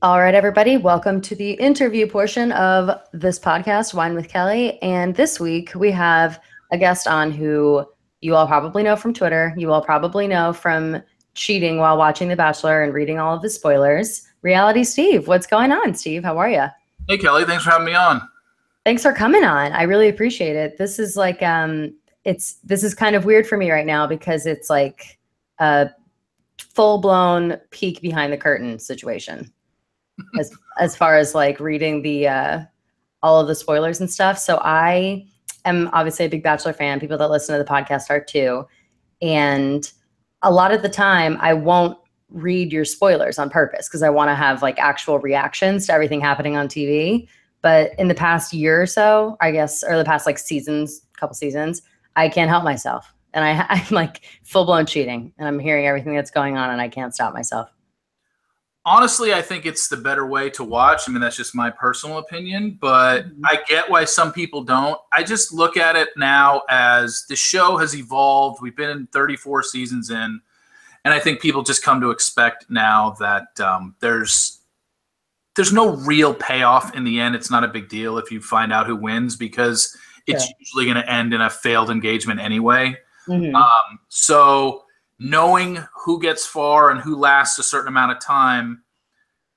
All right, everybody, welcome to the interview portion of this podcast, Wine with Kelly. And this week we have a guest on who you all probably know from Twitter. You all probably know from cheating while watching The Bachelor and reading all of the spoilers. Reality Steve, what's going on, Steve? How are you? Hey, Kelly, thanks for having me on. Thanks for coming on. I really appreciate it. This is like this is kind of weird for me right now because it's like a full-blown peek behind the curtain situation. As far as like reading the all of the spoilers and stuff. So I am obviously a big Bachelor fan. People that listen to the podcast are too. And a lot of the time I won't read your spoilers on purpose because I want to have like actual reactions to everything happening on TV. But in the past year or so, I guess, or the past like couple seasons, I can't help myself. And I'm like full blown cheating and I'm hearing everything that's going on and I can't stop myself. Honestly, I think it's the better way to watch. I mean, that's just my personal opinion, but I get why some people don't. I just look at it now as the show has evolved. We've been in 34 seasons in, and I think people just come to expect now that there's no real payoff in the end. It's not a big deal if you find out who wins because it's usually going to end in a failed engagement anyway. Mm-hmm. So knowing who gets far and who lasts a certain amount of time,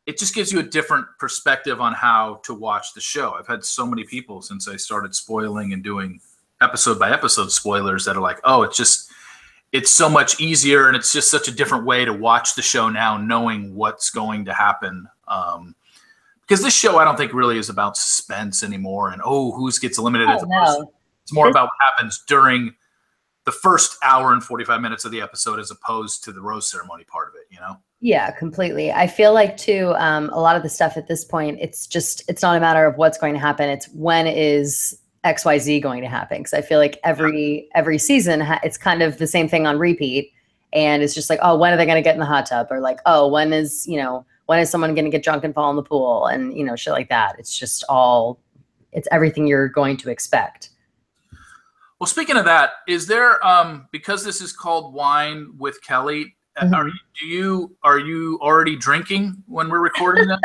it just gives you a different perspective on how to watch the show. I've had so many people since I started spoiling and doing episode by episode spoilers that are like, oh, it's so much easier and it's just such a different way to watch the show now, knowing what's going to happen. Because this show, I don't think really is about suspense anymore and, who gets eliminated as a person. It's more about what happens during the first hour and 45 minutes of the episode as opposed to the rose ceremony part of it, you know? Yeah, completely. I feel like too, a lot of the stuff at this point, it's not a matter of what's going to happen. It's when is XYZ going to happen. Cause I feel like every season, it's kind of the same thing on repeat. And it's just like, oh, when are they going to get in the hot tub? Or like, oh, when is someone going to get drunk and fall in the pool? And, shit like that. It's just it's everything you're going to expect. Well, speaking of that, is there because this is called Wine with Kelly? Mm-hmm. Are you already drinking when we're recording that?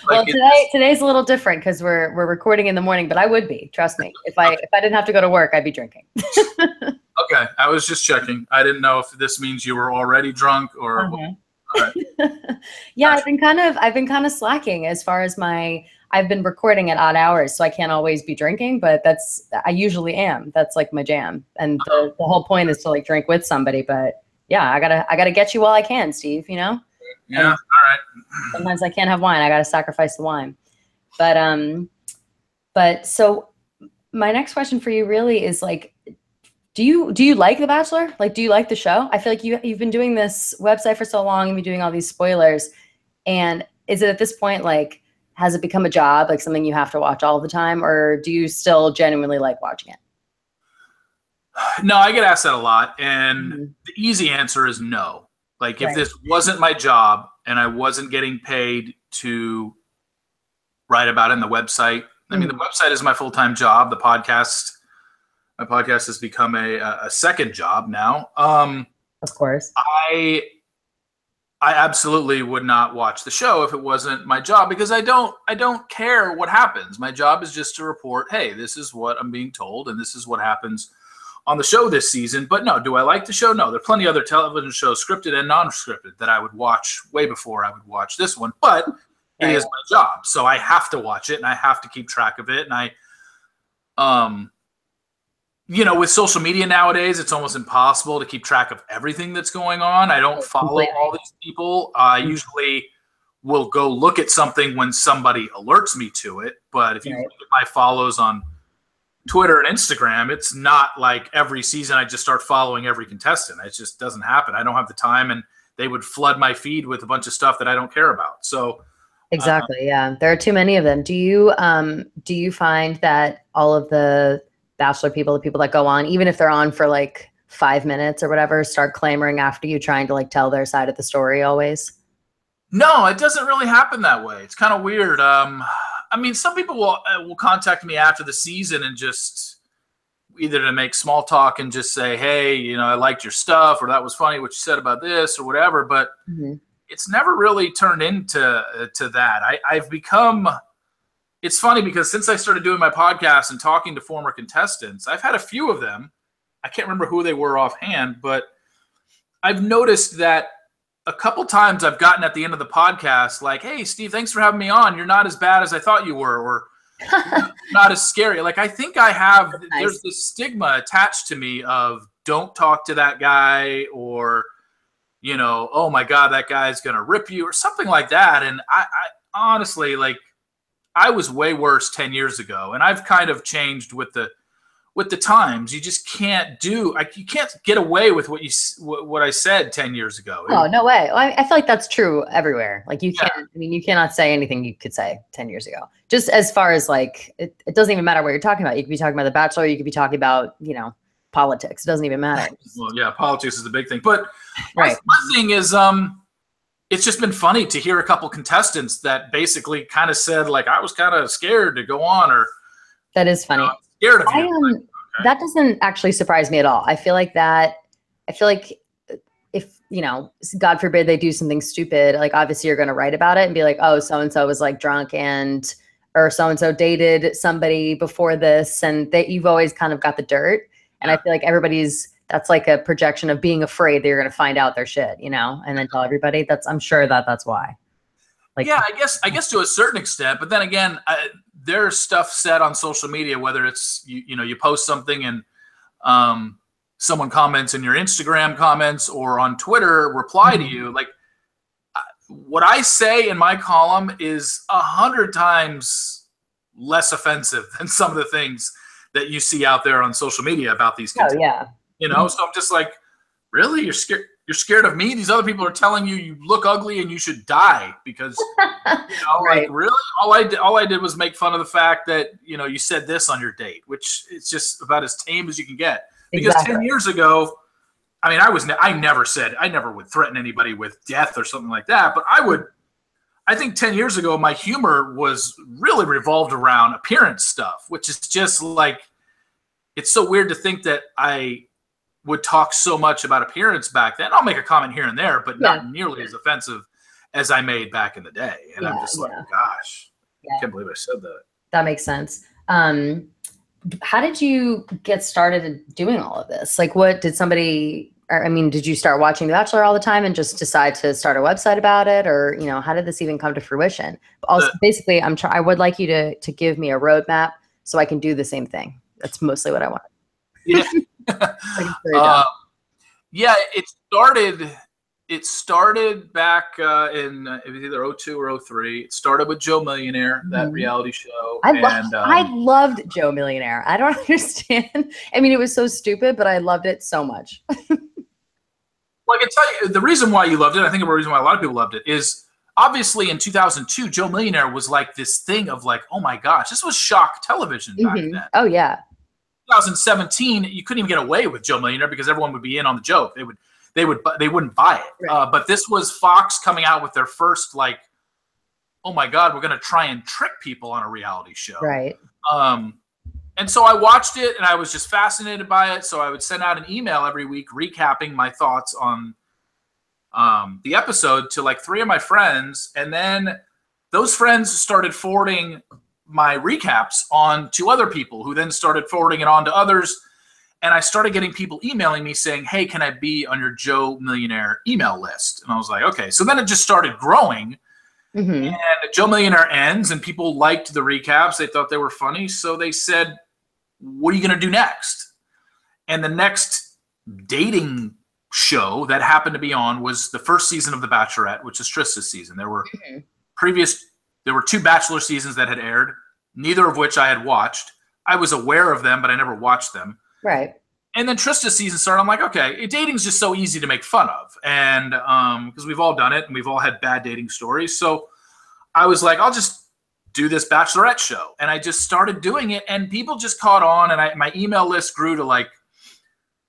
Well, today's a little different because we're recording in the morning, but I would be, trust me. If I didn't have to go to work, I'd be drinking. Okay, I was just checking. I didn't know if this means you were already drunk or. Uh-huh. All right. Yeah, I've been kind of slacking as far as I've been recording at odd hours, so I can't always be drinking, but I usually am. That's like my jam. And the whole point is to like drink with somebody, but yeah, I gotta get you while I can, Steve, Yeah, and all right. Sometimes I can't have wine. I gotta sacrifice the wine. But so my next question for you really is like, do you like The Bachelor? Like, do you like the show? I feel like you've been doing this website for so long and you've been doing all these spoilers. And is it at this point, like, has it become a job, like something you have to watch all the time? Or do you still genuinely like watching it? No, I get asked that a lot. And the easy answer is no. Like, if this wasn't my job and I wasn't getting paid to write about it in the website, I mean, the website is my full-time job. My podcast has become a second job now. Of course. I absolutely would not watch the show if it wasn't my job because I don't care what happens. My job is just to report, hey, this is what I'm being told and this is what happens on the show this season. But no, do I like the show? No, there are plenty of other television shows, scripted and non-scripted, that I would watch way before I would watch this one. But it is my job, so I have to watch it and I have to keep track of it. And with social media nowadays, it's almost impossible to keep track of everything that's going on. I don't follow all these people. I usually will go look at something when somebody alerts me to it. But if you look at my follows on Twitter and Instagram, it's not like every season I just start following every contestant. It just doesn't happen. I don't have the time, and they would flood my feed with a bunch of stuff that I don't care about. So exactly, yeah, there are too many of them. Do you find that all of the Bachelor people, the people that go on, even if they're on for like 5 minutes or whatever, start clamoring after you, trying to like tell their side of the story always? No, it doesn't really happen that way. It's kind of weird. I mean, some people will contact me after the season and just either to make small talk and just say, hey, I liked your stuff, or that was funny what you said about this or whatever. But it's never really turned into to that. I've become. It's funny because since I started doing my podcast and talking to former contestants, I've had a few of them. I can't remember who they were offhand, but I've noticed that a couple times I've gotten at the end of the podcast like, hey, Steve, thanks for having me on. You're not as bad as I thought you were, or not as scary. Like, I think I have, nice. There's this stigma attached to me of don't talk to that guy, or, you know, oh my God, that guy's going to rip you or something like that. And I honestly, like, I was way worse 10 years ago, and I've kind of changed with the times. You just can't you can't get away with what I said 10 years ago. Oh, no way. Well, I feel like that's true everywhere. Like, you can't, I mean, you cannot say anything you could say 10 years ago. Just as far as like, it doesn't even matter what you're talking about. You could be talking about The Bachelor. You could be talking about, you know, politics. It doesn't even matter. Well, yeah, politics is a big thing. But right. my thing is, it's just been funny to hear a couple contestants that basically kind of said, like, I was kind of scared to go on, or. That is funny. Scared of you. Okay. That doesn't actually surprise me at all. I feel like if, you know, God forbid they do something stupid, like, obviously you're going to write about it and be like, oh, so-and-so was like drunk or so-and-so dated somebody before this, and that you've always kind of got the dirt. And I feel like that's like a projection of being afraid that you're going to find out their shit, you know, and then tell everybody. I'm sure that's why. Like, yeah, I guess to a certain extent, but then again, there's stuff said on social media, whether it's, you know, you post something and someone comments in your Instagram comments or on Twitter reply to you. Like, what I say in my column is 100 times less offensive than some of the things that you see out there on social media about these kids. Oh, yeah. You know, so I'm just like, really? You're scared? You're scared of me? These other people are telling you you look ugly and you should die because, you know, right. Like, really? All I did was make fun of the fact that, you know, you said this on your date, which it's just about as tame as you can get. Because exactly. 10 years ago, I mean, I never would threaten anybody with death or something like that. But I think 10 years ago, my humor was really revolved around appearance stuff, which is just like, it's so weird to think that I would talk so much about appearance back then. I'll make a comment here and there, but not nearly as offensive as I made back in the day. And I'm just like, gosh, I can't believe I said that. That makes sense. How did you get started in doing all of this? Like, did you start watching The Bachelor all the time and just decide to start a website about it? Or, you know, how did this even come to fruition? Also, basically, I would like you to give me a roadmap so I can do the same thing. That's mostly what I want. Yeah. Yeah, it started back in it was either 02 or 03. It started with Joe Millionaire, that reality show. I loved Joe Millionaire. I don't understand. I mean, it was so stupid, but I loved it so much. Well, I can tell you the reason why you loved it. I think the reason why a lot of people loved it is obviously in 2002, Joe Millionaire was like this thing of like, oh my gosh, this was shock television back then. Oh yeah. 2017, you couldn't even get away with Joe Millionaire because everyone would be in on the joke. They wouldn't buy it. Right. But this was Fox coming out with their first, like, oh my God, we're going to try and trick people on a reality show. Right. And so I watched it and I was just fascinated by it. So I would send out an email every week recapping my thoughts on the episode to like 3 of my friends. And then those friends started forwarding my recaps on to other people who then started forwarding it on to others. And I started getting people emailing me saying, hey, can I be on your Joe Millionaire email list? And I was like, okay. So then it just started growing. And Joe Millionaire ends and people liked the recaps. They thought they were funny. So they said, what are you going to do next? And the next dating show that happened to be on was the first season of The Bachelorette, which is Trista's season. There were there were 2 Bachelor seasons that had aired, neither of which I had watched. I was aware of them, but I never watched them. Right. And then Trista's season started. I'm like, okay, dating's just so easy to make fun of. And because we've all done it and we've all had bad dating stories. So I was like, I'll just do this Bachelorette show. And I just started doing it and people just caught on. And my email list grew to like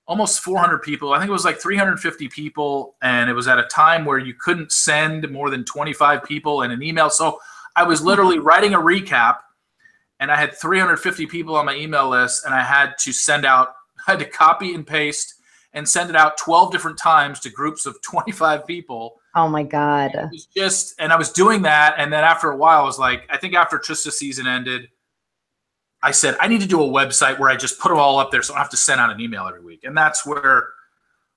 almost 400 people. I think it was like 350 people. And it was at a time where you couldn't send more than 25 people in an email. So I was literally writing a recap and I had 350 people on my email list and I had to copy and paste and send it out 12 different times to groups of 25 people. Oh my God. It was just, and I was doing that. And then after a while, I was like, I think after Trista's season ended, I said, I need to do a website where I just put them all up there so I don't have to send out an email every week. And that's where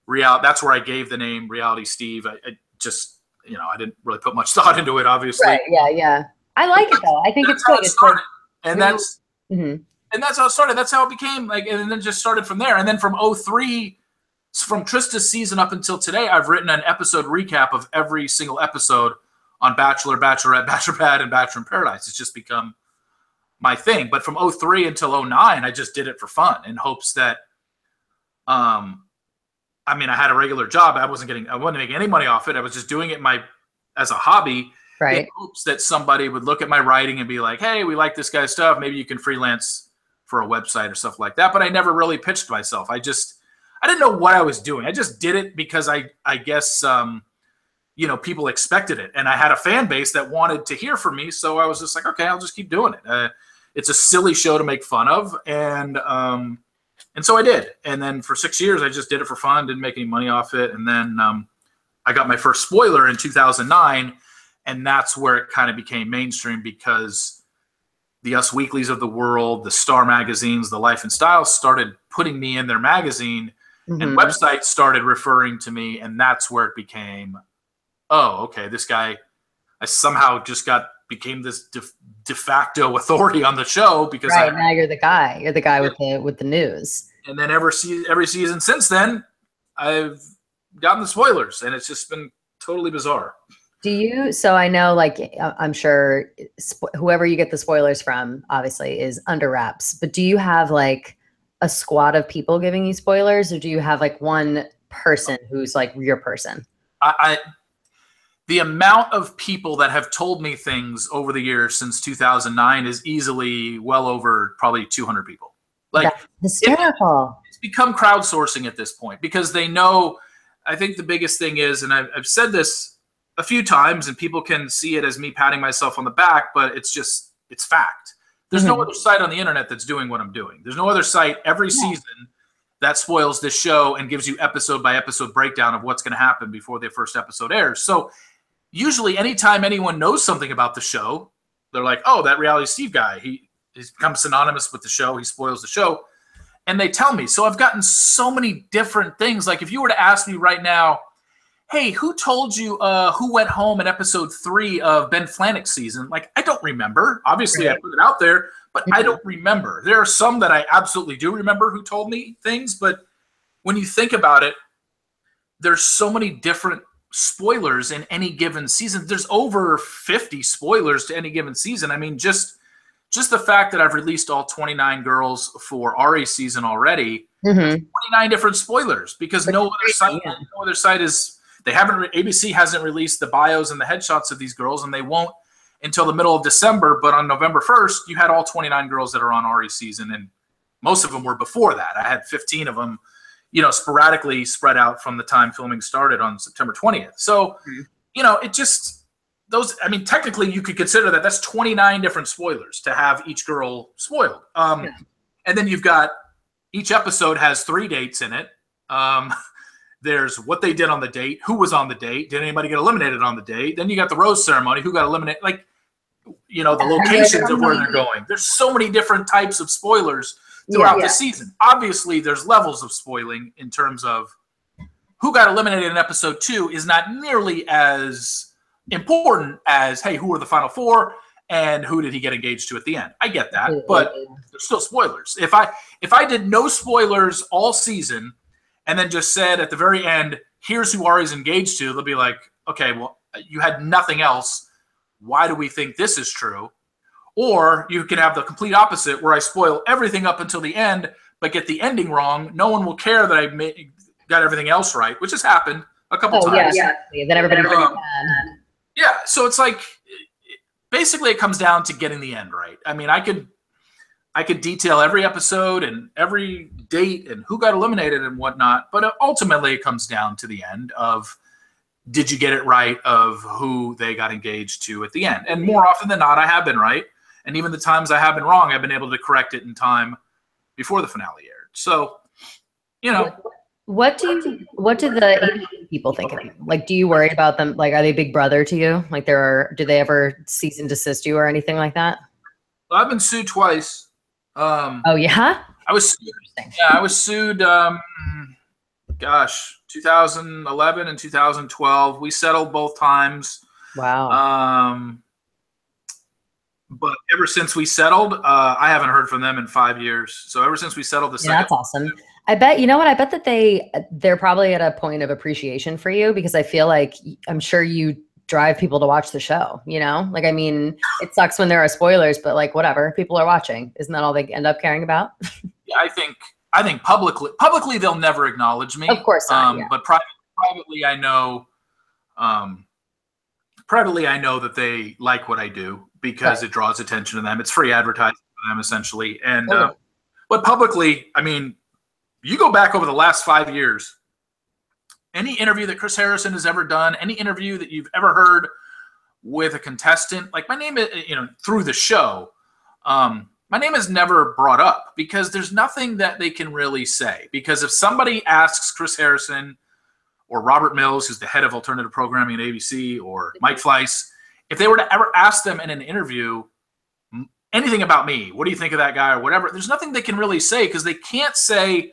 that's where I gave the name Reality Steve. I just, I didn't really put much thought into it, obviously. Right. Yeah. Yeah. I like it though. I think it's How good. it started. It's And like, that's, mhm. and that's how it started. That's how it became like, and then just started from there. And then from 03, from Trista's season up until today, I've written an episode recap of every single episode on Bachelor, Bachelorette, Bachelorette, and Bachelor in Paradise. It's just become my thing. But from 03 until 09, I just did it for fun in hopes that, I had a regular job. I wasn't making any money off it. I was just doing it as a hobby, Right. in hopes that somebody would look at my writing and be like, hey, we like this guy's stuff. Maybe you can freelance for a website or stuff like that. But I never really pitched myself. I didn't know what I was doing. I just did it because I guess, people expected it. And I had a fan base that wanted to hear from me. So I was just like, okay, I'll just keep doing it. It's a silly show to make fun of. And so I did. And then for 6 years, I just did it for fun, didn't make any money off it. And then I got my first spoiler in 2009. And that's where it kind of became mainstream because the Us Weeklies of the world, the Star magazines, the Life and Style started putting me in their magazine, and websites started referring to me. And that's where it became, oh, okay, this guy, I somehow just became this de facto authority on the show because now you're the guy. You're the guy with the news. And then every season since then, I've gotten the spoilers, and it's just been totally bizarre. So I know, like, I'm sure whoever you get the spoilers from obviously is under wraps, but do you have like a squad of people giving you spoilers, or do you have like one person who's like your person? The amount of people that have told me things over the years since 2009 is easily well over probably 200 people. Like, that's hysterical. It's become crowdsourcing at this point because they know. I think the biggest thing is, and I've said this a few times, and people can see it as me patting myself on the back, but it's fact. There's no other site on the internet that's doing what I'm doing. There's no other site every season that spoils this show and gives you episode by episode breakdown of what's going to happen before the first episode airs. So usually anytime anyone knows something about the show, they're like, oh, that Reality Steve guy, he's become synonymous with the show. He spoils the show. And they tell me. So I've gotten so many different things. Like if you were to ask me right now, hey, who told you who went home in episode 3 of Ben Flajnik's season? Like, I don't remember. Obviously, I put it out there, but I don't remember. There are some that I absolutely do remember who told me things, but when you think about it, there's so many different spoilers in any given season. There's over 50 spoilers to any given season. I mean, just the fact that I've released all 29 girls for Ari's season already, 29 different spoilers because no other site is. ABC hasn't released the bios and the headshots of these girls, and they won't until the middle of December. But on November 1st, you had all 29 girls that are on Ari's season, and most of them were before that. I had 15 of them, sporadically spread out from the time filming started on September 20th. So, it just technically you could consider that's 29 different spoilers to have each girl spoiled. And then you've got each episode has 3 dates in it. There's what they did on the date, who was on the date, did anybody get eliminated on the date? Then you got the rose ceremony, who got eliminated, the locations of where they're going. There's so many different types of spoilers throughout the season. Obviously, there's levels of spoiling in terms of who got eliminated in episode 2 is not nearly as important as, hey, who were the final 4 and who did he get engaged to at the end? I get that, but there's still spoilers. If I did no spoilers all season, and then just said at the very end, here's who Ari's engaged to, they'll be like, okay, well, you had nothing else. Why do we think this is true? Or you can have the complete opposite where I spoil everything up until the end, but get the ending wrong. No one will care that I got everything else right, which has happened a couple times. Yeah. Then everybody yeah, so it's like, basically it comes down to getting the end right. I mean, I could detail every episode and every date and who got eliminated and whatnot, but ultimately it comes down to the end of, did you get it right of who they got engaged to at the end? And more often than not, I have been right. And even the times I have been wrong, I've been able to correct it in time before the finale aired. So, What do the ABC people think of you? Like, do you worry about them? Like, are they big brother to you? Like, do they ever cease and desist you or anything like that? Well, I've been sued twice. Oh yeah. I was Interesting. yeah, I was sued. Gosh, 2011 and 2012. We settled both times. Wow. But ever since we settled, I haven't heard from them in 5 years. So ever since we settled the Yeah, second, that's awesome. I bet, you know what? I bet that they're probably at a point of appreciation for you because I feel like I'm sure you drive people to watch the show, you know? Like, I mean, it sucks when there are spoilers, but like whatever, people are watching. Isn't that all they end up caring about? yeah, I think publicly they'll never acknowledge me. Of course not. Yeah. But privately, I know. Privately, I know that they like what I do because Right. it draws attention to them. It's free advertising for them, essentially. And Totally. but publicly, I mean, you go back over the last 5 years, any interview that Chris Harrison has ever done, any interview that you've ever heard with a contestant, like my name, through the show, my name is never brought up because there's nothing that they can really say. Because if somebody asks Chris Harrison or Robert Mills, who's the head of alternative programming at ABC, or Mike Fleiss, if they were to ever ask them in an interview anything about me, what do you think of that guy or whatever, there's nothing they can really say because they can't say,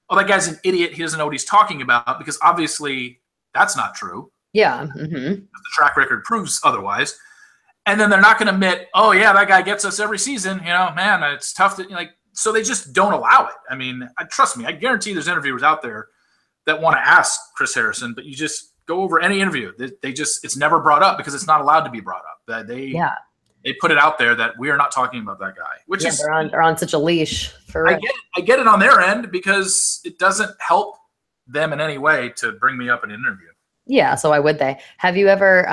oh, that guy's an idiot, he doesn't know what he's talking about, because obviously that's not true. Yeah. Mm-hmm. The track record proves otherwise. And then they're not going to admit, oh, yeah, that guy gets us every season. Man, it's tough to, so they just don't allow it. I mean, trust me, I guarantee there's interviewers out there that want to ask Chris Harrison, but you just go over any interview. It's never brought up because it's not allowed to be brought up. That they put it out there that we are not talking about that guy, which is they're on such a leash for real. I get it on their end because it doesn't help them in any way to bring me up in an interview. Yeah, so why would they? Have you ever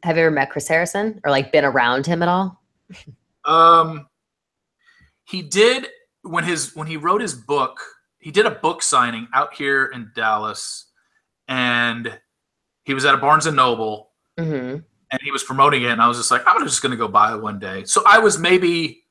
met Chris Harrison or like been around him at all? He did when he wrote his book. He did a book signing out here in Dallas, and he was at a Barnes and Noble, and he was promoting it. And I was just like, I'm just going to go by it one day. So I was maybe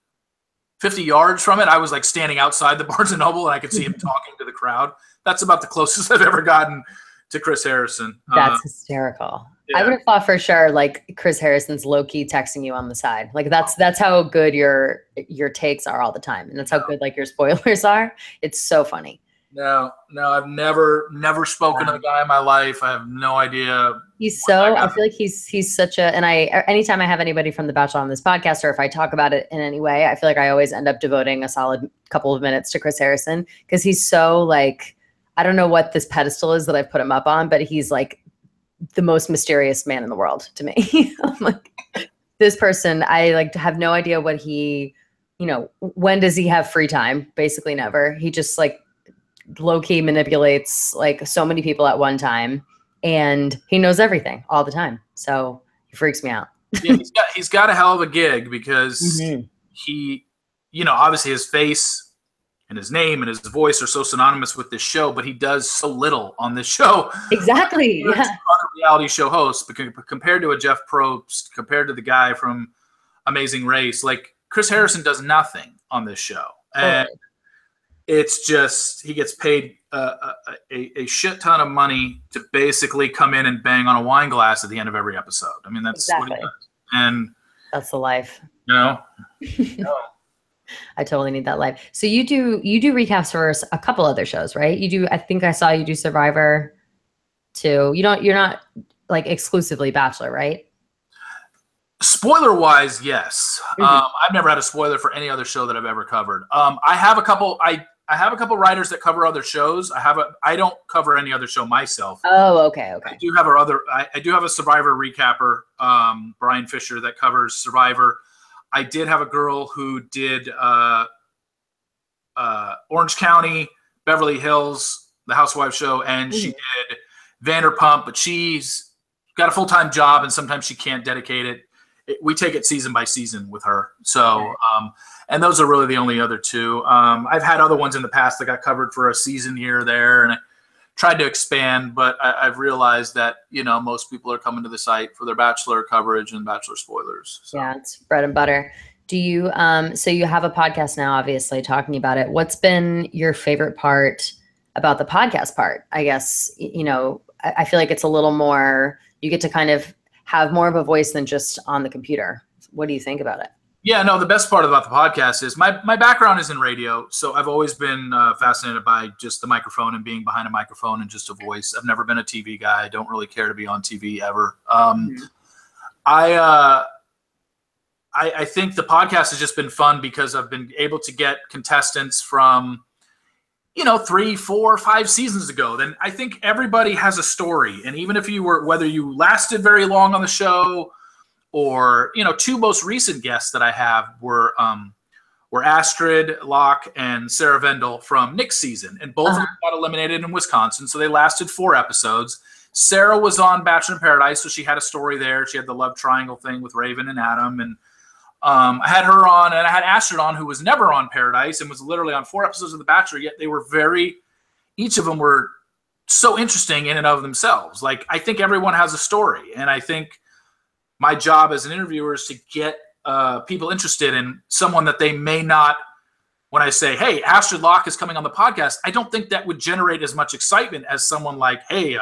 50 yards from it. I was like standing outside the Barnes and Noble, and I could see him talking to the crowd. That's about the closest I've ever gotten to Chris Harrison. That's hysterical. Yeah. I would have thought for sure like Chris Harrison's low key texting you on the side. Like that's how good your takes are all the time. And that's how good like your spoilers are. It's so funny. No, I've never spoken to the guy in my life. I have no idea. I feel like he's such a, and anytime I have anybody from The Bachelor on this podcast, or if I talk about it in any way, I feel like I always end up devoting a solid couple of minutes to Chris Harrison because he's so like, I don't know what this pedestal is that I've put him up on, but he's like the most mysterious man in the world to me. I'm like, this person, I like have no idea what he, when does he have free time? Basically never. He just like low key manipulates like so many people at one time, and he knows everything all the time. So he freaks me out. Yeah, he's got a hell of a gig because he, obviously his face and his name and his voice are so synonymous with this show, but he does so little on this show. Exactly. Yeah. Other reality show hosts, but compared to a Jeff Probst, compared to the guy from Amazing Race, like Chris Harrison does nothing on this show. And it's just, he gets paid a shit ton of money to basically come in and bang on a wine glass at the end of every episode. I mean, that's what he does. And that's the life. No. I totally need that life. So you do recaps for a couple other shows, right? You do, I think I saw you do Survivor too. You're not like exclusively Bachelor, right? Spoiler wise, yes. I've never had a spoiler for any other show that I've ever covered. I have a couple writers that cover other shows. I don't cover any other show myself. Oh, okay. I do have a Survivor recapper, Brian Fisher, that covers Survivor. I did have a girl who did Orange County, Beverly Hills, the Housewives show, and she did Vanderpump, but she's got a full-time job, and sometimes she can't dedicate it. We take it season by season with her. So, and those are really the only other two. I've had other ones in the past that got covered for a season here or there, and I tried to expand, but I've realized that, most people are coming to the site for their Bachelor coverage and Bachelor spoilers. So. Yeah, it's bread and butter. Do you, so you have a podcast now, obviously, talking about it. What's been your favorite part about the podcast part. I guess, I feel like it's a little more, you get to kind of have more of a voice than just on the computer. What do you think about it? Yeah, no, the best part about the podcast is my background is in radio. So I've always been fascinated by just the microphone and being behind a microphone and just a voice. I've never been a TV guy. I don't really care to be on TV ever. I think the podcast has just been fun because I've been able to get contestants from, 3, 4, 5 seasons ago. Then I think everybody has a story. And even if whether you lasted very long on the show or, 2 most recent guests that I have were Astrid Locke and Sarah Vendel from Nick's season. And both of them got eliminated in Wisconsin. So they lasted 4 episodes. Sarah was on Bachelor in Paradise, so she had a story there. She had the love triangle thing with Raven and Adam. And I had her on, and I had Astrid on, who was never on Paradise and was literally on 4 episodes of The Bachelor, yet they were each of them were so interesting in and of themselves. Like, I think everyone has a story, and I think my job as an interviewer is to get people interested in someone that they may not, when I say, hey, Astrid Locke is coming on the podcast, I don't think that would generate as much excitement as someone like, hey,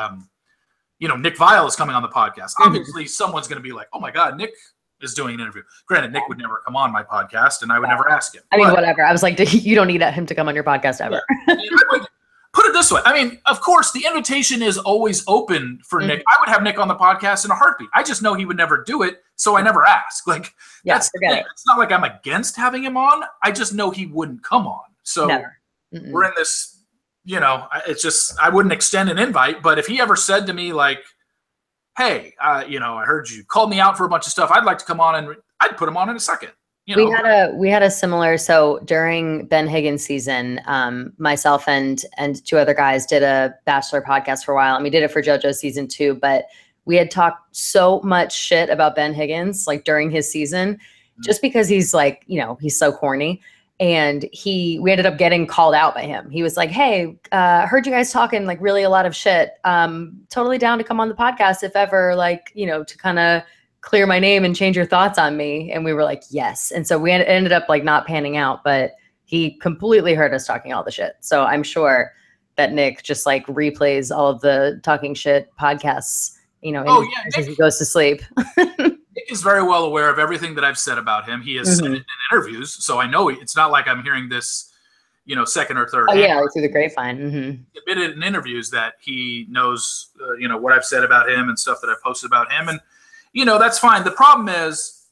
Nick Viall is coming on the podcast. Obviously, someone's going to be like, oh my God, Nick is doing an interview. Granted, Nick would never come on my podcast, and I would never ask him. I mean, whatever. I was like, you don't need him to come on your podcast ever. Yeah. I would put it this way. I mean, of course, the invitation is always open for Nick. I would have Nick on the podcast in a heartbeat. I just know he would never do it, so I never ask. Like, that's the thing. It's not like I'm against having him on. I just know he wouldn't come on. So we're in this, it's just, I wouldn't extend an invite, but if he ever said to me, like, hey, I heard you called me out for a bunch of stuff, I'd like to come on, and I'd put him on in a second. We had a similar, so during Ben Higgins season, myself and 2 other guys did a Bachelor podcast for a while, and we did it for JoJo season 2, but we had talked so much shit about Ben Higgins, like during his season, just because he's like, he's so corny. And we ended up getting called out by him. He was like, hey, heard you guys talking like really a lot of shit. Totally down to come on the podcast if ever, like, to kind of clear my name and change your thoughts on me. And we were like, yes. And so we ended up like not panning out, but he completely heard us talking all the shit. So I'm sure that Nick just like replays all of the talking shit podcasts, as he goes to sleep. Nick is very well aware of everything that I've said about him. He has said it in interviews, so I know it's not like I'm hearing this, second or third. Oh yeah, like through the grapevine. He admitted in interviews that he knows, what I've said about him and stuff that I've posted about him, and that's fine. The problem is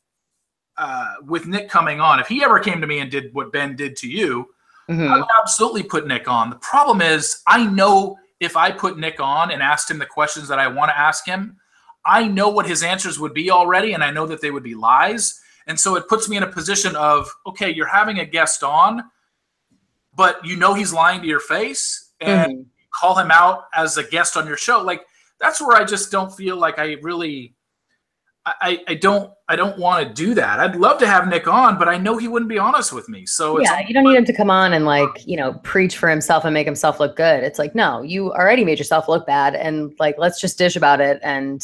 with Nick coming on, if he ever came to me and did what Ben did to you, I would absolutely put Nick on. The problem is, I know if I put Nick on and asked him the questions that I want to ask him, I know what his answers would be already, and I know that they would be lies. And so it puts me in a position of, okay, you're having a guest on, but he's lying to your face, and you call him out as a guest on your show. Like, that's where I just don't feel like I really I don't want to do that. I'd love to have Nick on, but I know he wouldn't be honest with me. So yeah, you don't need him to come on and like, preach for himself and make himself look good. It's like, no, you already made yourself look bad, and like, let's just dish about it and,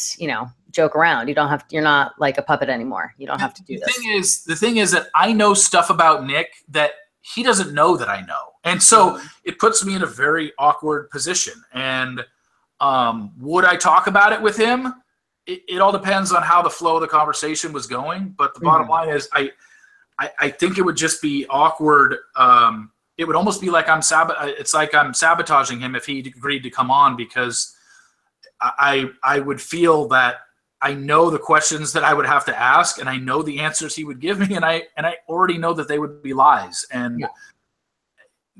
joke around. You're not like a puppet anymore. You don't have to do this. The thing is that I know stuff about Nick that he doesn't know that I know. And so it puts me in a very awkward position. And would I talk about it with him? It all depends on how the flow of the conversation was going. But the bottom line is I think it would just be awkward. It would almost be like I'm sabotaging him if he agreed to come on, because I would feel that I know the questions that I would have to ask, and I know the answers he would give me, and I already know that they would be lies. And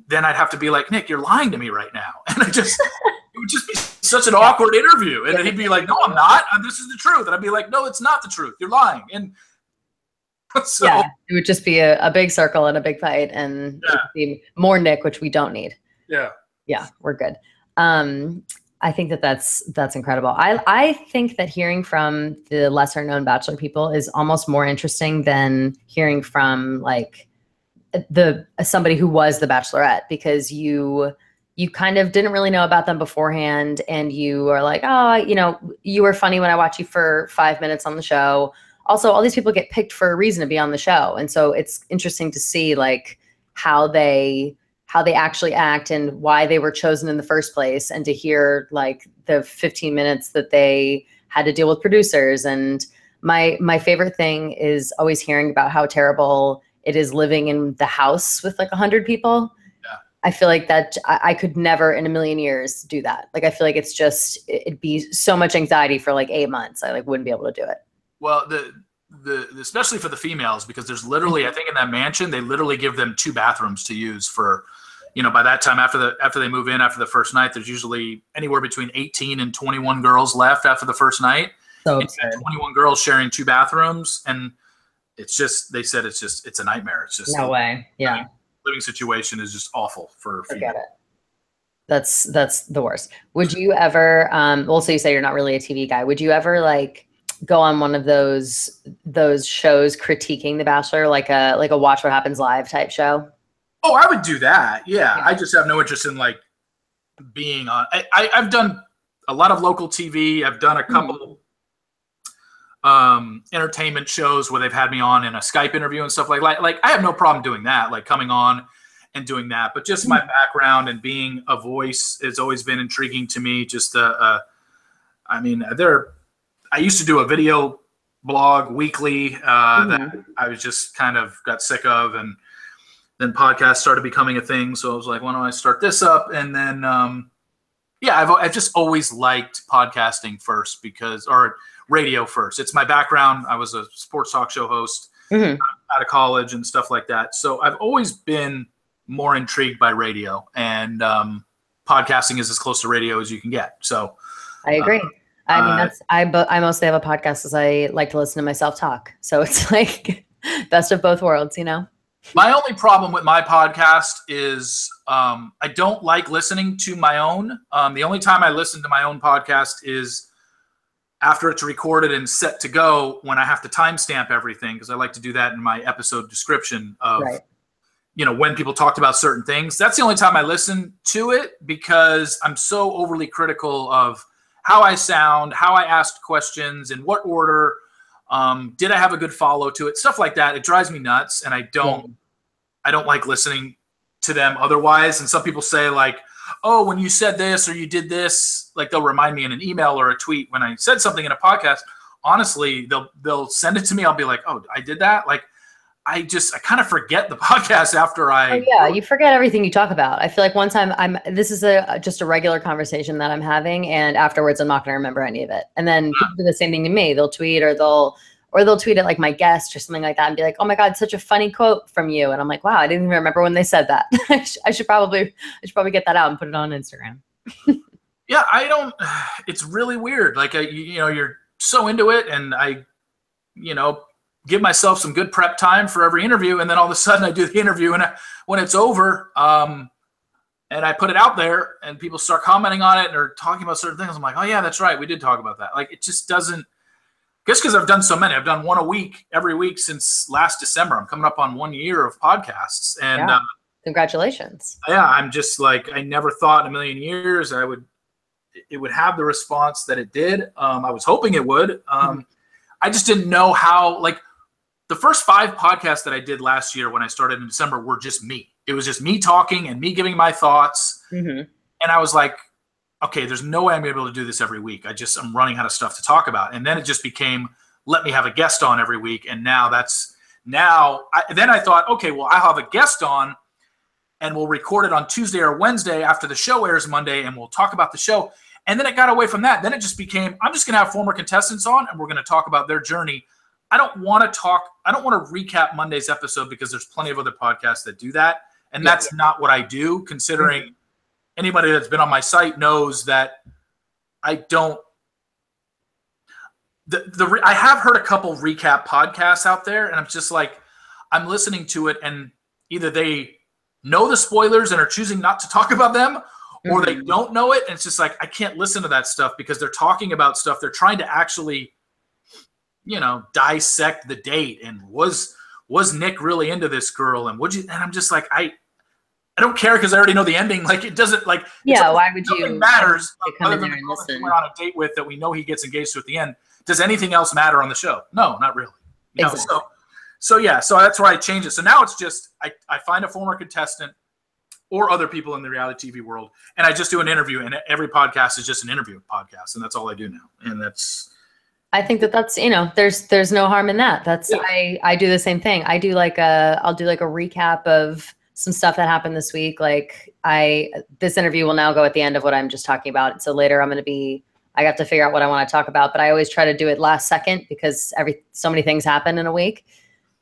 then I'd have to be like, Nick, you're lying to me right now. And it would just be such an awkward interview. And then he'd be like, no, I'm not. This is the truth. And I'd be like, no, it's not the truth. You're lying. And so it would just be a big circle and a big fight, and it would be more Nick, which we don't need. Yeah, we're good. I think that's incredible. I think that hearing from the lesser known Bachelor people is almost more interesting than hearing from like somebody who was the Bachelorette, because you kind of didn't really know about them beforehand, and you are like, oh, you were funny when I watched you for 5 minutes on the show. Also, all these people get picked for a reason to be on the show, and so it's interesting to see like how they how they actually act and why they were chosen in the first place, and to hear like the 15 minutes that they had to deal with producers. And my favorite thing is always hearing about how terrible it is living in the house with like 100 people. Yeah. I feel like that I could never in a million years do that. Like, I feel like it'd be so much anxiety for like 8 months. I like wouldn't be able to do it. Well, the especially for the females, because there's literally, I think in that mansion, they literally give them 2 bathrooms to use for, by that time after they move in after the first night, there's usually anywhere between 18 and 21 girls left after the first night. So absurd. 21 girls sharing 2 bathrooms, and it's just, they said it's a nightmare. It's just no way. Yeah. Living situation is just awful for females. Forget it. That's the worst. Would you ever, well, so you say you're not really a TV guy. Would you ever like go on one of those shows critiquing The Bachelor, like a Watch What Happens Live type show? Oh, I would do that. Yeah. I just have no interest in like being on. I've done a lot of local TV. I've done a couple entertainment shows where they've had me on in a Skype interview and stuff like I have no problem doing that, like coming on and doing that. But just my background and being a voice has always been intriguing to me. Just I used to do a video blog weekly that I was just kind of got sick of, and then podcasts started becoming a thing. So I was like, why don't I start this up? And then, I've just always liked podcasting first or radio first. It's my background. I was a sports talk show host out of college and stuff like that. So I've always been more intrigued by radio, and podcasting is as close to radio as you can get. So I agree. I mostly have a podcast because I like to listen to myself talk. So it's like best of both worlds, My only problem with my podcast is I don't like listening to my own. The only time I listen to my own podcast is after it's recorded and set to go, when I have to timestamp everything, because I like to do that in my episode description of, when people talked about certain things. That's the only time I listen to it, because I'm so overly critical of how I sound, how I asked questions, in what order. Did I have a good follow to it? Stuff like that. It drives me nuts, and I don't like listening to them otherwise. And some people say like, oh, when you said this or you did this, like they'll remind me in an email or a tweet when I said something in a podcast. Honestly, they'll send it to me. I'll be like, oh, I did that. Like, I kind of forget the podcast after I. Oh, yeah, you forget everything you talk about. I feel like one time this is just a regular conversation that I'm having, and afterwards I'm not going to remember any of it. And then people do the same thing to me. They'll tweet or they'll tweet at like my guest or something like that and be like, oh my God, such a funny quote from you. And I'm like, wow, I didn't even remember when they said that. I should probably get that out and put it on Instagram. Yeah, it's really weird. Like, you're so into it, and I, give myself some good prep time for every interview. And then all of a sudden I do the interview, and when it's over, and I put it out there and people start commenting on it or talking about certain things, I'm like, oh yeah, that's right. We did talk about that. Like, it just doesn't, just because I've done so many. I've done one a week every week since last December. I'm coming up on 1 year of podcasts, and congratulations. Yeah, I'm just like, I never thought in a million years it would have the response that it did. I was hoping it would. I just didn't know how. Like, the first 5 podcasts that I did last year when I started in December were just me. It was just me talking and me giving my thoughts. And I was like, okay, there's no way I'm going to be able to do this every week. I'm running out of stuff to talk about. And then it just became, let me have a guest on every week. And now then I thought, okay, well, I'll have a guest on and we'll record it on Tuesday or Wednesday after the show airs Monday, and we'll talk about the show. And then it got away from that. Then it just became, I'm just going to have former contestants on, and we're going to talk about their journey. I don't want to recap Monday's episode, because there's plenty of other podcasts that do that. And that's not what I do, considering anybody that's been on my site knows that I don't. I have heard a couple recap podcasts out there, and I'm just like, I'm listening to it, and either they know the spoilers and are choosing not to talk about them, or they don't know it. And it's just like, I can't listen to that stuff, because they're talking about stuff. They're trying to actually, dissect the date, and was Nick really into this girl, and and I'm just like, I don't care, because I already know the ending. Like, it doesn't, like, why would you? Nothing matters come other than the person we're on a date with that we know he gets engaged to at the end. Does anything else matter on the show? No, not really. So that's why I changed it. So now it's just, I find a former contestant, or other people in the reality TV world. And I just do an interview, and every podcast is just an interview podcast. And that's all I do now. And I think that's, you know, there's no harm in that. That's, yeah. I do the same thing. I'll do like a recap of some stuff that happened this week. Like this interview will now go at the end of what I'm just talking about. So later I have to figure out what I want to talk about, but I always try to do it last second because so many things happen in a week.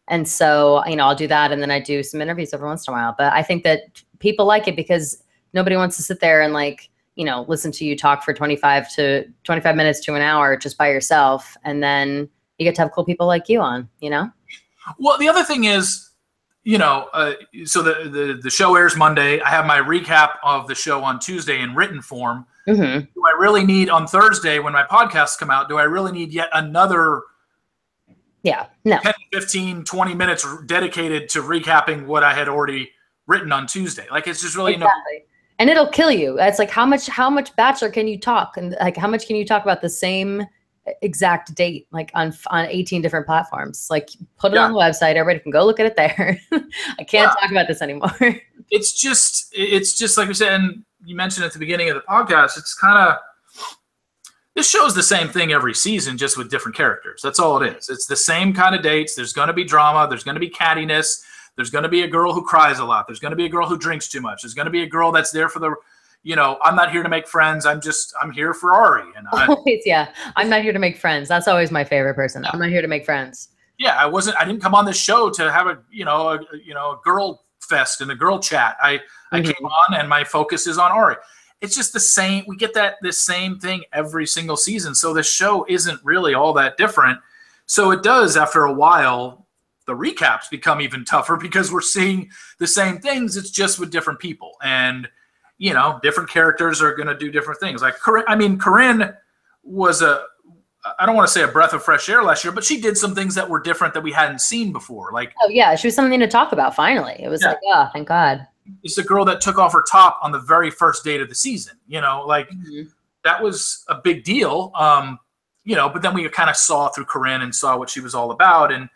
And so, you know, I'll do that. And then I do some interviews every once in a while, but I think that people like it because nobody wants to sit there and like, you know, listen to you talk for 25 minutes to an hour just by yourself. And then you get to have cool people like you on, you know? Well, the other thing is, you know, so the show airs Monday. I have my recap of the show on Tuesday in written form. Mm-hmm. Do I really need on Thursday when my podcasts come out, do I really need yet another 10, 15, 20 minutes dedicated to recapping what I had already written on Tuesday? Like, it's just really and it'll kill you. It's like, how much Bachelor can you talk? And like, how much can you talk about the same exact date, like on 18 different platforms? Like, put it on the website. Everybody can go look at it there. I can't talk about this anymore. It's just like we said, and you mentioned at the beginning of the podcast, it's kind of, this show's the same thing every season, just with different characters. That's all it is. It's the same kind of dates. There's going to be drama. There's going to be cattiness. There's going to be a girl who cries a lot. There's going to be a girl who drinks too much. There's going to be a girl that's there for the, you know, I'm not here to make friends. I'm here for Ari. And I'm not here to make friends. That's always my favorite person. I'm not here to make friends. Yeah, I didn't come on this show to have a girl fest and a girl chat. I came on and my focus is on Ari. It's just the same. We get this same thing every single season. So the show isn't really all that different. So it does, after a while, the recaps become even tougher because we're seeing the same things. It's just with different people. And, you know, different characters are going to do different things. Like, Corinne was I don't want to say a breath of fresh air last year, but she did some things that were different that we hadn't seen before. Like, oh yeah, she was something to talk about finally. It was like, oh, thank God. It's a girl that took off her top on the very first date of the season, you know, like that was a big deal. You know, but then we kind of saw through Corinne and saw what she was all about. And,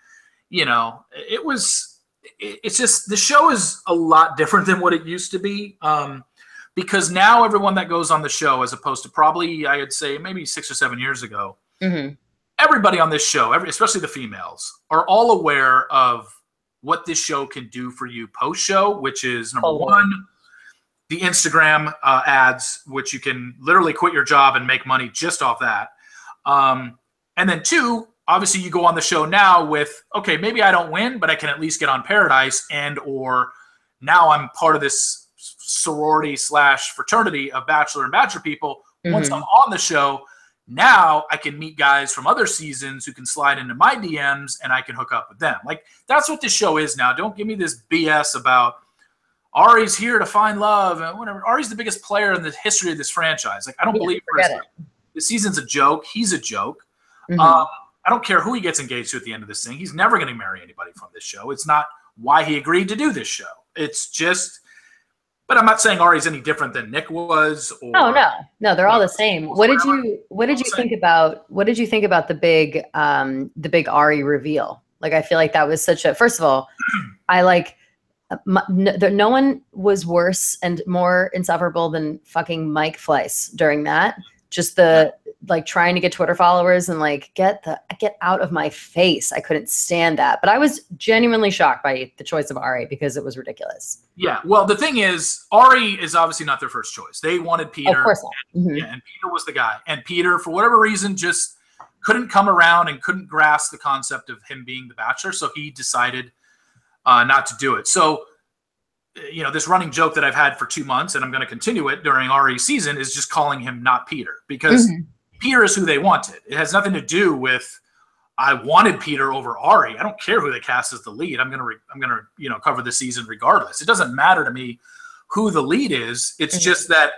you know, it's just, the show is a lot different than what it used to be. Because now everyone that goes on the show, as opposed to probably, I would say maybe 6 or 7 years ago, everybody on this show, especially the females, are all aware of what this show can do for you post-show, which is number one, the Instagram ads, which you can literally quit your job and make money just off that. And then two, obviously you go on the show now with, okay, maybe I don't win, but I can at least get on Paradise, and or now I'm part of this sorority / fraternity of Bachelor and Bachelor people. Once I'm on the show, now I can meet guys from other seasons who can slide into my DMs and I can hook up with them. Like, that's what this show is now. Don't give me this BS about Ari's here to find love and whatever. Ari's the biggest player in the history of this franchise. Like, I don't believe the season's a joke. He's a joke. I don't care who he gets engaged to at the end of this thing. He's never going to marry anybody from this show. It's not why he agreed to do this show. It's just, but I'm not saying Ari's any different than Nick was. Or, no, they're all the same. What did you think about the big Ari reveal? Like, I feel like that was first of all, I like, no one was worse and more insufferable than fucking Mike Fleiss during that. Just like trying to get Twitter followers and like get out of my face. I couldn't stand that. But I was genuinely shocked by the choice of Ari because it was ridiculous. Yeah. Well, the thing is, Ari is obviously not their first choice. They wanted Peter. Of course not. And Peter was the guy. And Peter, for whatever reason, just couldn't come around and couldn't grasp the concept of him being the Bachelor. So he decided not to do it. So, you know, this running joke that I've had for 2 months, and I'm going to continue it during Ari's season, is just calling him not Peter, because Peter is who they wanted. It has nothing to do with I wanted Peter over Ari. I don't care who they cast as the lead. I'm gonna cover the season regardless. It doesn't matter to me who the lead is. It's just that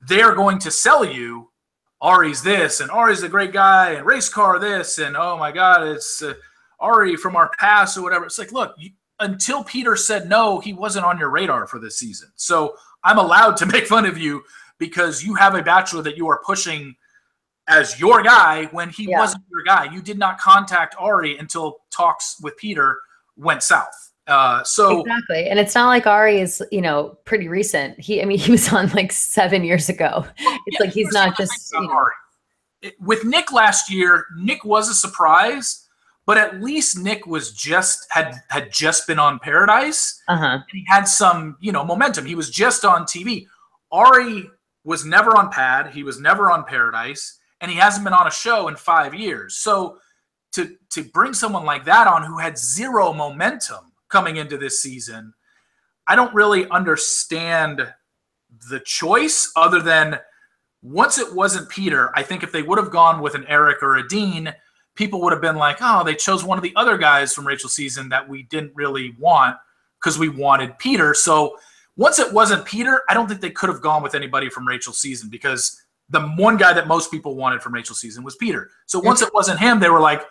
they're going to sell you Ari's this and Ari's a great guy and race car this and oh my God, it's Ari from our past or whatever. It's like, look, until Peter said no, he wasn't on your radar for this season. So I'm allowed to make fun of you because you have a Bachelor that you are pushing as your guy when he wasn't your guy. You did not contact Ari until talks with Peter went south. So exactly. And it's not like Ari is, you know, pretty recent. I mean, he was on like 7 years ago. It's yeah, like he's not just, you know. Ari. With Nick last year, Nick was a surprise, but at least Nick was had just been on Paradise. Uh-huh. And he had some, you know, momentum. He was just on TV. Ari was never on Pad. He was never on Paradise, and he hasn't been on a show in 5 years. So to bring someone like that on who had zero momentum coming into this season, I don't really understand the choice other than once it wasn't Peter. I think if they would have gone with an Eric or a Dean, people would have been like, oh, they chose one of the other guys from Rachel's season that we didn't really want because we wanted Peter. So once it wasn't Peter, I don't think they could have gone with anybody from Rachel's season because the one guy that most people wanted from Rachel's season was Peter. So once it wasn't him, they were like,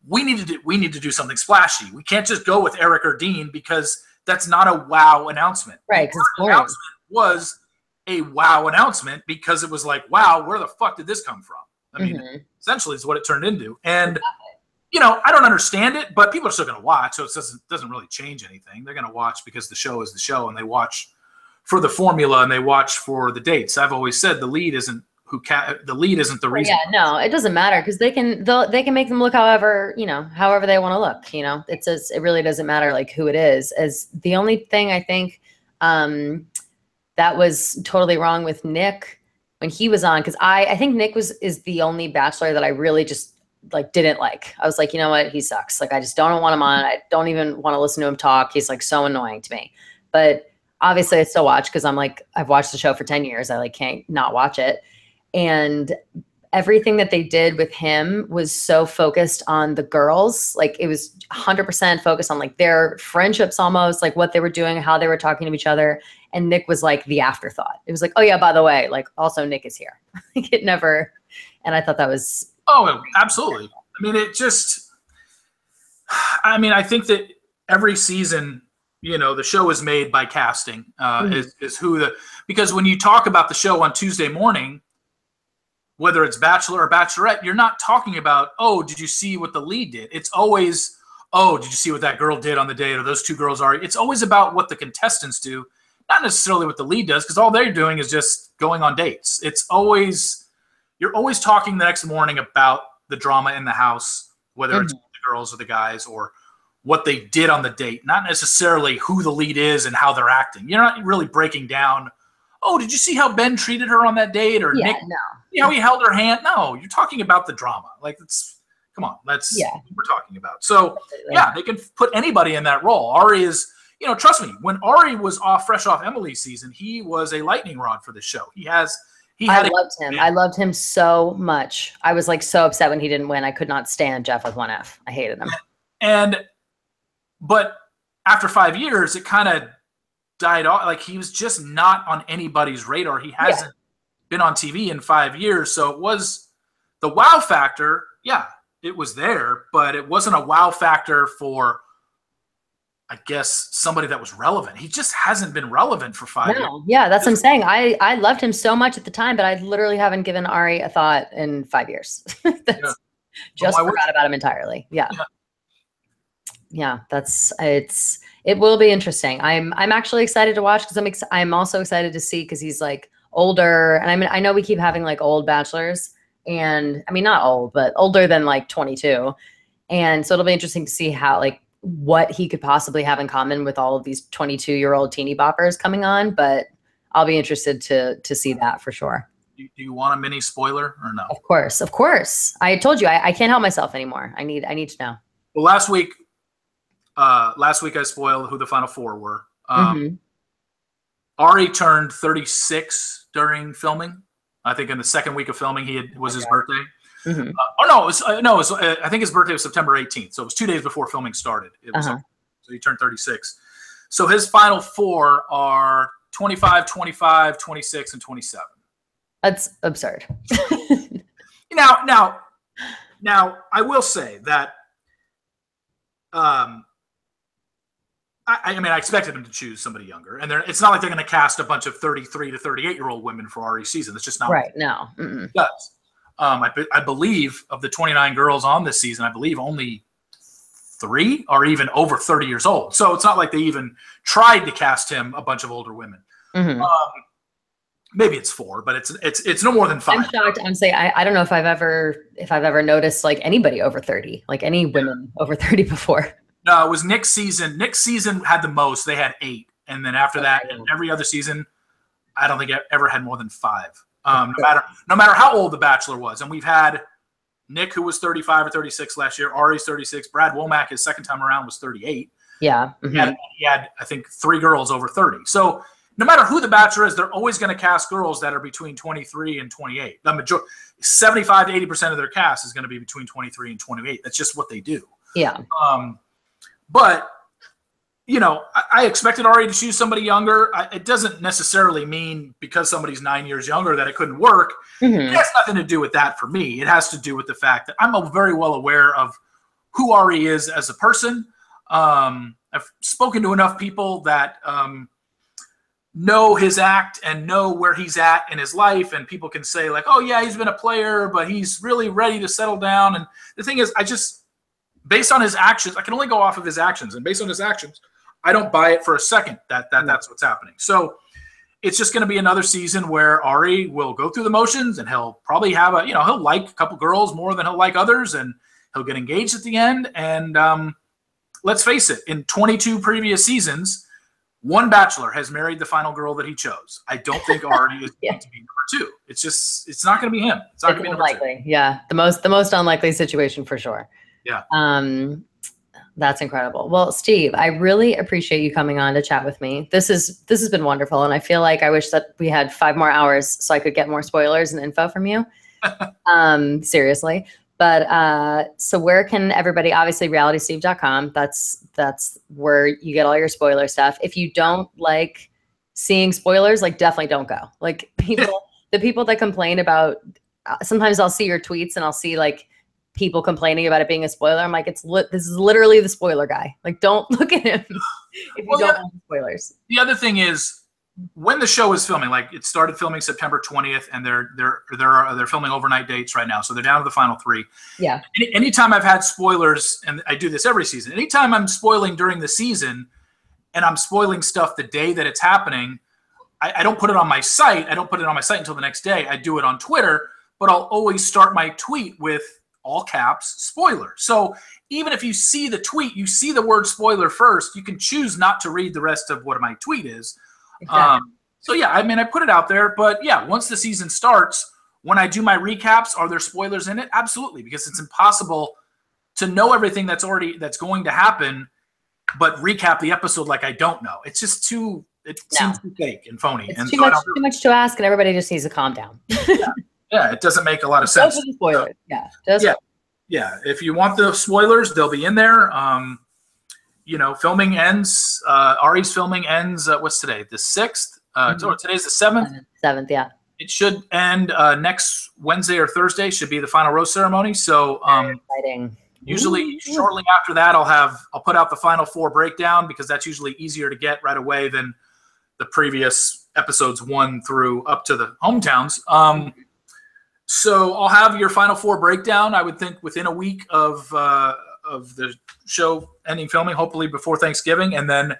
we need to do something splashy. We can't just go with Eric or Dean because that's not a wow announcement. Right, because the announcement was a wow announcement because it was like, wow, where the fuck did this come from? I mean, essentially is what it turned into. And, you know, I don't understand it, but people are still going to watch, so it doesn't really change anything. They're going to watch because the show is the show, and they watch for the formula, and they watch for the dates. I've always said the lead isn't the reason. Yeah, no, it doesn't matter because they can make them look however they want to look. You know, it really doesn't matter like who it is. As the only thing I think that was totally wrong with Nick when he was on, because I think Nick is the only Bachelor that I really just like didn't like. I was like, you know what, he sucks. Like I just don't want him on. I don't even want to listen to him talk. He's like so annoying to me. But obviously I still watch because I'm like, I've watched the show for 10 years. I like can't not watch it. And everything that they did with him was so focused on the girls. Like it was 100% focused on like their friendships, almost like what they were doing, how they were talking to each other. And Nick was like the afterthought. It was like, oh yeah, by the way, like also Nick is here. Like it never. And I thought that was. Oh, absolutely. I mean, I think that every season, you know, the show is made by casting, because when you talk about the show on Tuesday morning, whether it's Bachelor or Bachelorette, you're not talking about, oh, did you see what the lead did? It's always, oh, did you see what that girl did on the date, or those two girls are? It's always about what the contestants do, not necessarily what the lead does, because all they're doing is just going on dates. You're always talking the next morning about the drama in the house, whether it's the girls or the guys, or what they did on the date, not necessarily who the lead is and how they're acting. You're not really breaking down, oh, did you see how Ben treated her on that date, or Nick? No. You know, he held her hand. No, you're talking about the drama. Like, come on, that's what we're talking about. So, yeah, they can put anybody in that role. Ari is, you know, trust me, when Ari was fresh off Emily's season, he was a lightning rod for the show. I loved him. I loved him so much. I was like so upset when he didn't win. I could not stand Jeff with one F. I hated him. But after 5 years, it kind of died off. Like he was just not on anybody's radar. He hasn't been on TV in 5 years. So it was the wow factor. Yeah, it was there, but it wasn't a wow factor for, I guess, somebody that was relevant. He just hasn't been relevant for 5 years. Yeah, that's what I'm saying. I loved him so much at the time, but I literally haven't given Ari a thought in 5 years. Just forgot about him entirely. Yeah, it will be interesting. I'm actually excited to watch because I'm also excited to see, because he's like older, and I mean I know we keep having like old bachelors, and I mean not old, but older than like 22, and so it'll be interesting to see how like what he could possibly have in common with all of these 22-year-old teeny boppers coming on. But I'll be interested to see that for sure. Do you want a mini spoiler or no? Of course. I told you I can't help myself anymore. I need to know. Well, last week I spoiled who the final four were. Ari turned 36 during filming. I think in the second week of filming, was his birthday. I think his birthday was September 18th. So it was 2 days before filming started. So he turned 36. So his final four are 25, 25, 26, and 27. That's absurd. Now, I will say that I expected them to choose somebody younger, and it's not like they're going to cast a bunch of 33 to 38-year-old women for Ari's season. That's just not right. No, it does. I believe of the 29 girls on this season, I believe only 23 are even over 30 years old. So it's not like they even tried to cast him a bunch of older women. Mm-hmm. Maybe it's 4, but it's no more than 5. I'm shocked. I'm saying I don't know if I've ever noticed like anybody over 30, like any women over 30 before. No, it was Nick's season. Nick's season had the most. They had 8, and then after that, every other season, I don't think I ever had more than 5. No matter how old the Bachelor was, and we've had Nick, who was 35 or 36 last year. Ari's 36. Brad Womack, his second time around, was 38. Yeah. Mm-hmm. He had, I think, 3 girls over 30. So no matter who the Bachelor is, they're always going to cast girls that are between 23 and 28. The majority, 75 to 80% of their cast is going to be between 23 and 28. That's just what they do. Yeah. But, you know, I expected Ari to choose somebody younger. It doesn't necessarily mean because somebody's 9 years younger that it couldn't work. Mm-hmm. It has nothing to do with that for me. It has to do with the fact that I'm very well aware of who Ari is as a person. I've spoken to enough people that know his act and know where he's at in his life, and people can say like, oh yeah, he's been a player, but he's really ready to settle down. And the thing is, based on his actions, I can only go off of his actions, and based on his actions, I don't buy it for a second that that's what's happening. So it's just going to be another season where Ari will go through the motions, and he'll probably have he'll like a couple girls more than he'll like others, and he'll get engaged at the end. And let's face it, in 22 previous seasons, one Bachelor has married the final girl that he chose. I don't think Ari is going to be number 2. It's not going to be him. It's not going to be number 2. Yeah, the most unlikely situation for sure. Yeah. That's incredible. Well, Steve, I really appreciate you coming on to chat with me. This has been wonderful, and I feel like I wish that we had 5 more hours so I could get more spoilers and info from you. Seriously. But so where can everybody, obviously realitysteve.com, that's where you get all your spoiler stuff. If you don't like seeing spoilers, like definitely don't go. Like the people that complain about, sometimes I'll see your tweets and I'll see like people complaining about it being a spoiler. I'm like, this is literally the spoiler guy. Like, don't look at him if you don't want spoilers. The other thing is, when the show is filming, like it started filming September 20th, and they're filming overnight dates right now, so they're down to the final 3. Yeah. Anytime I've had spoilers, and I do this every season, anytime I'm spoiling during the season, and I'm spoiling stuff the day that it's happening, I don't put it on my site. I don't put it on my site until the next day. I do it on Twitter, but I'll always start my tweet with all caps spoiler. So even if you see the tweet, you see the word spoiler first, you can choose not to read the rest of what my tweet is. Exactly. So yeah, I mean, I put it out there, but yeah, once the season starts, when I do my recaps, are there spoilers in it? Absolutely, because it's impossible to know everything that's going to happen, but recap the episode like I don't know. It's just seems too fake and phony. It's too much to ask, and everybody just needs to calm down. Yeah, it doesn't make a lot of sense. Those are the spoilers. Yeah. If you want the spoilers, they'll be in there. Filming ends. Ari's filming ends. What's today? The 6th. Today's the 7th. 7th, yeah. It should end next Wednesday or Thursday. Should be the final rose ceremony. So exciting. Usually shortly after that, I'll put out the final 4 breakdown, because that's usually easier to get right away than the previous episodes 1 through up to the hometowns. So I'll have your final 4 breakdown, I would think, within a week of the show ending filming, hopefully before Thanksgiving. And then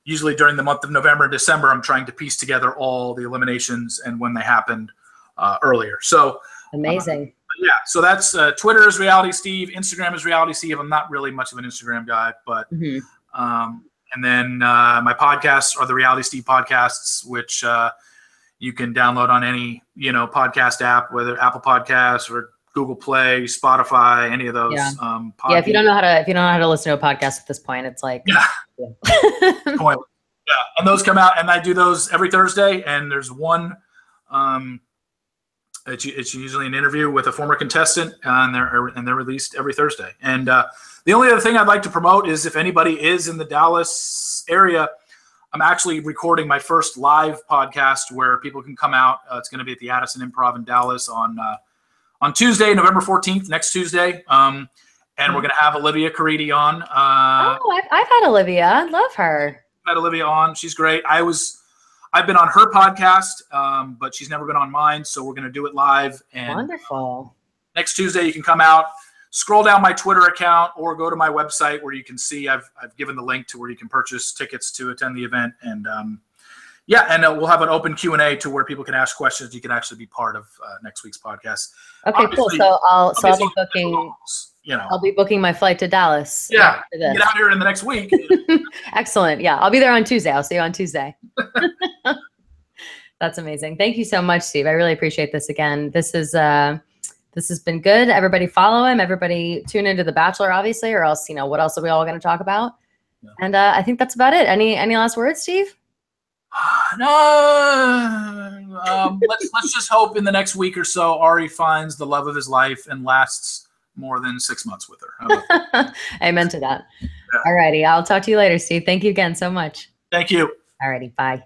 usually during the month of November and December, I'm trying to piece together all the eliminations and when they happened earlier. So amazing. Yeah. So that's Twitter is Reality Steve. Instagram is Reality Steve. I'm not really much of an Instagram guy, but and then my podcasts are the Reality Steve podcasts, which you can download on any podcast app, whether Apple Podcasts or Google Play, Spotify, any of those. Yeah. If you don't know how to listen to a podcast at this point, it's like pointless. Yeah, and those come out, and I do those every Thursday. And there's one. It's usually an interview with a former contestant, and they're released every Thursday. And the only other thing I'd like to promote is, if anybody is in the Dallas area, I'm actually recording my first live podcast where people can come out. It's going to be at the Addison Improv in Dallas on Tuesday, November 14th, next Tuesday. And we're going to have Olivia Caridi on. I've had Olivia. I love her. I've had Olivia on. She's great. I've been on her podcast, but she's never been on mine, so we're going to do it live. And wonderful. Next Tuesday, you can come out. scroll down my Twitter account or go to my website where you can see I've given the link to where you can purchase tickets to attend the event. And we'll have an open Q&A to where people can ask questions. You can actually be part of next week's podcast. Okay, cool. So I'll be booking. I'll be booking my flight to Dallas. Yeah, get out here in the next week. Excellent. Yeah, I'll be there on Tuesday. I'll see you on Tuesday. That's amazing. Thank you so much, Steve. I really appreciate this again. This has been good. Everybody follow him. Everybody tune into The Bachelor, obviously, or else, what else are we all going to talk about? Yeah. And I think that's about it. Any last words, Steve? No. Let's just hope in the next week or so Ari finds the love of his life and lasts more than 6 months with her. Amen to that. Yeah. All righty. I'll talk to you later, Steve. Thank you again so much. Thank you. All righty. Bye.